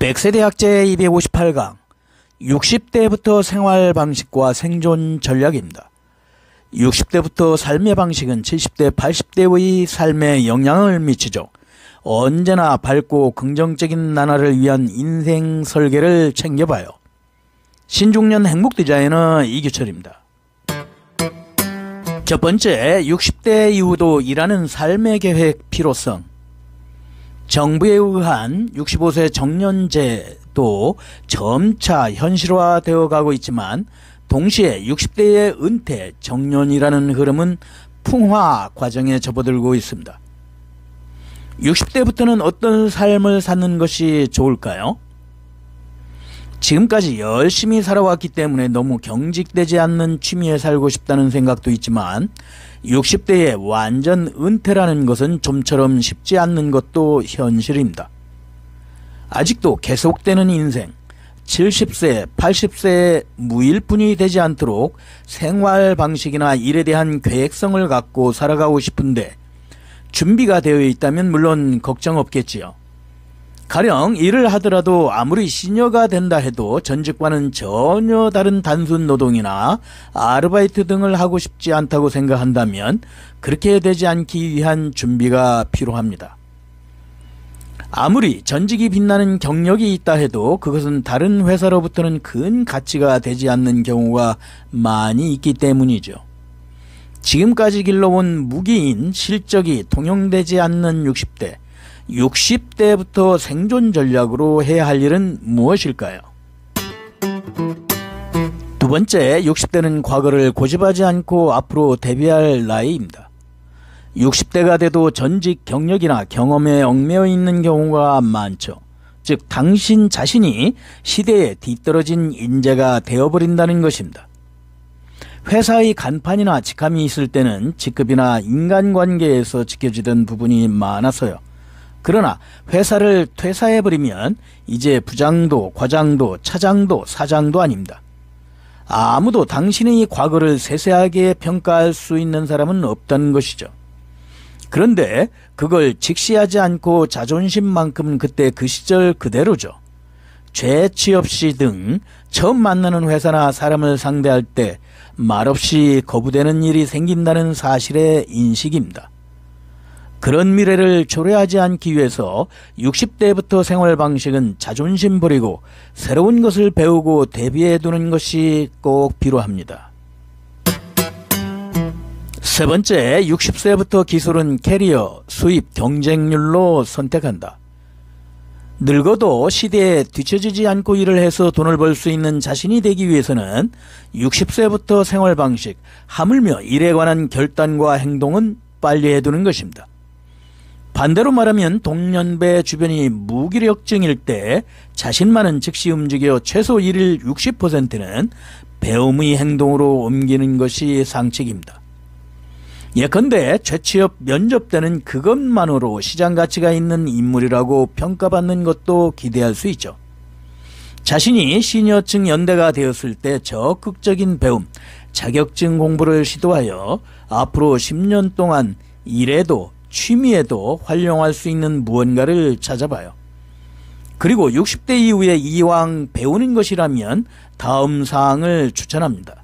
백세대학 제258강 60대부터 생활 방식과 생존 전략입니다. 60대부터 삶의 방식은 70대, 80대의 삶에 영향을 미치죠. 언제나 밝고 긍정적인 나날을 위한 인생 설계를 챙겨봐요. 신중년 행복 디자이너 이규철입니다. 첫 번째, 60대 이후도 일하는 삶의 계획 필요성. 정부에 의한 65세 정년제도 점차 현실화되어 가고 있지만 동시에 60대의 은퇴, 정년이라는 흐름은 풍화 과정에 접어들고 있습니다. 60대부터는 어떤 삶을 사는 것이 좋을까요? 지금까지 열심히 살아왔기 때문에 너무 경직되지 않는 취미에 살고 싶다는 생각도 있지만 60대의 완전 은퇴라는 것은 좀처럼 쉽지 않는 것도 현실입니다. 아직도 계속되는 인생, 70세, 80세의 무일푼이 되지 않도록 생활 방식이나 일에 대한 계획성을 갖고 살아가고 싶은데 준비가 되어 있다면 물론 걱정 없겠지요. 가령 일을 하더라도 아무리 시녀가 된다 해도 전직과는 전혀 다른 단순 노동이나 아르바이트 등을 하고 싶지 않다고 생각한다면 그렇게 되지 않기 위한 준비가 필요합니다. 아무리 전직이 빛나는 경력이 있다 해도 그것은 다른 회사로부터는 큰 가치가 되지 않는 경우가 많이 있기 때문이죠. 지금까지 길러온 무기인 실적이 통용되지 않는 60대, 60대부터 생존 전략으로 해야 할 일은 무엇일까요? 두 번째, 60대는 과거를 고집하지 않고 앞으로 대비할 나이입니다. 60대가 돼도 전직 경력이나 경험에 얽매여 있는 경우가 많죠. 즉 당신 자신이 시대에 뒤떨어진 인재가 되어버린다는 것입니다. 회사의 간판이나 직함이 있을 때는 직급이나 인간관계에서 지켜지던 부분이 많아서요. 그러나 회사를 퇴사해버리면 이제 부장도 과장도 차장도 사장도 아닙니다. 아무도 당신의 과거를 세세하게 평가할 수 있는 사람은 없다는 것이죠. 그런데 그걸 직시하지 않고 자존심만큼은 그때 그 시절 그대로죠. 죄치 없이 등 처음 만나는 회사나 사람을 상대할 때 말없이 거부되는 일이 생긴다는 사실의 인식입니다. 그런 미래를 초래하지 않기 위해서 60대부터 생활 방식은 자존심 버리고 새로운 것을 배우고 대비해 두는 것이 꼭 필요합니다. 세 번째, 60세부터 기술은 캐리어, 수입, 경쟁률로 선택한다. 늙어도 시대에 뒤처지지 않고 일을 해서 돈을 벌 수 있는 자신이 되기 위해서는 60세부터 생활 방식, 하물며 일에 관한 결단과 행동은 빨리 해두는 것입니다. 반대로 말하면 동년배 주변이 무기력증일 때 자신만은 즉시 움직여 최소 일일 60%는 배움의 행동으로 옮기는 것이 상책입니다. 예컨대 재취업 면접 때는 그것만으로 시장 가치가 있는 인물이라고 평가받는 것도 기대할 수 있죠. 자신이 시니어층 연대가 되었을 때 적극적인 배움, 자격증 공부를 시도하여 앞으로 10년 동안 일에도 취미에도 활용할 수 있는 무언가를 찾아봐요. 그리고 60대 이후에 이왕 배우는 것이라면 다음 사항을 추천합니다.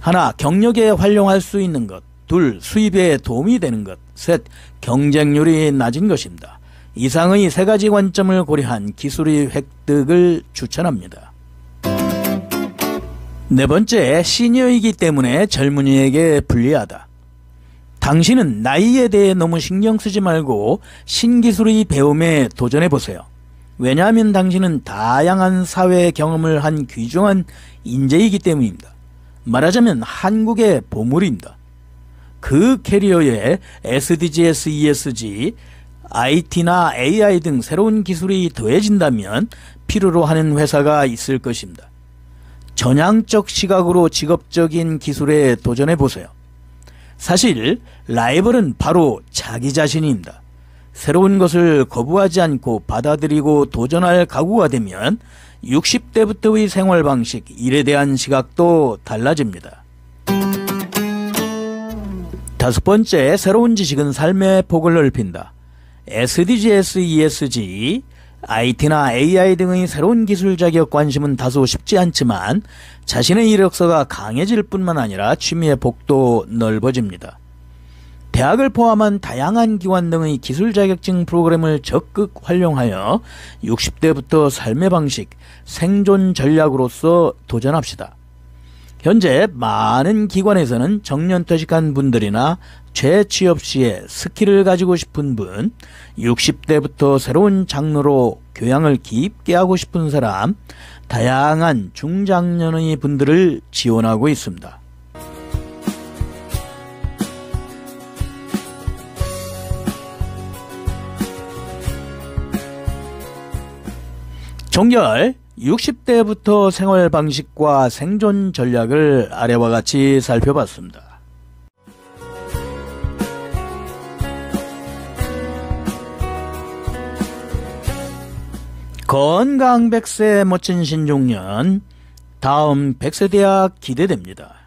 하나, 경력에 활용할 수 있는 것. 둘, 수입에 도움이 되는 것. 셋, 경쟁률이 낮은 것입니다. 이상의 세 가지 관점을 고려한 기술의 획득을 추천합니다. 네 번째, 시니어이기 때문에 젊은이에게 불리하다. 당신은 나이에 대해 너무 신경 쓰지 말고 신기술의 배움에 도전해보세요. 왜냐하면 당신은 다양한 사회 경험을 한 귀중한 인재이기 때문입니다. 말하자면 한국의 보물입니다. 그 캐리어에 SDGs, ESG, IT나 AI 등 새로운 기술이 더해진다면 필요로 하는 회사가 있을 것입니다. 전향적 시각으로 직업적인 기술에 도전해보세요. 사실 라이벌은 바로 자기 자신입니다. 새로운 것을 거부하지 않고 받아들이고 도전할 각오가 되면 60대부터의 생활 방식, 일에 대한 시각도 달라집니다. 다섯 번째, 새로운 지식은 삶의 폭을 넓힌다. SDGs, ESG, IT나 AI 등의 새로운 기술 자격 관심은 다소 쉽지 않지만 자신의 이력서가 강해질 뿐만 아니라 취미의 폭도 넓어집니다. 대학을 포함한 다양한 기관 등의 기술 자격증 프로그램을 적극 활용하여 60대부터 삶의 방식, 생존 전략으로서 도전합시다. 현재 많은 기관에서는 정년퇴직한 분들이나 재취업 시에 스킬을 가지고 싶은 분, 60대부터 새로운 장르로 교양을 깊게 하고 싶은 사람, 다양한 중장년의 분들을 지원하고 있습니다. 종결 60대부터 생활 방식과 생존 전략을 아래와 같이 살펴봤습니다. 건강 100세 멋진 신중년, 다음 100세 대학 기대됩니다.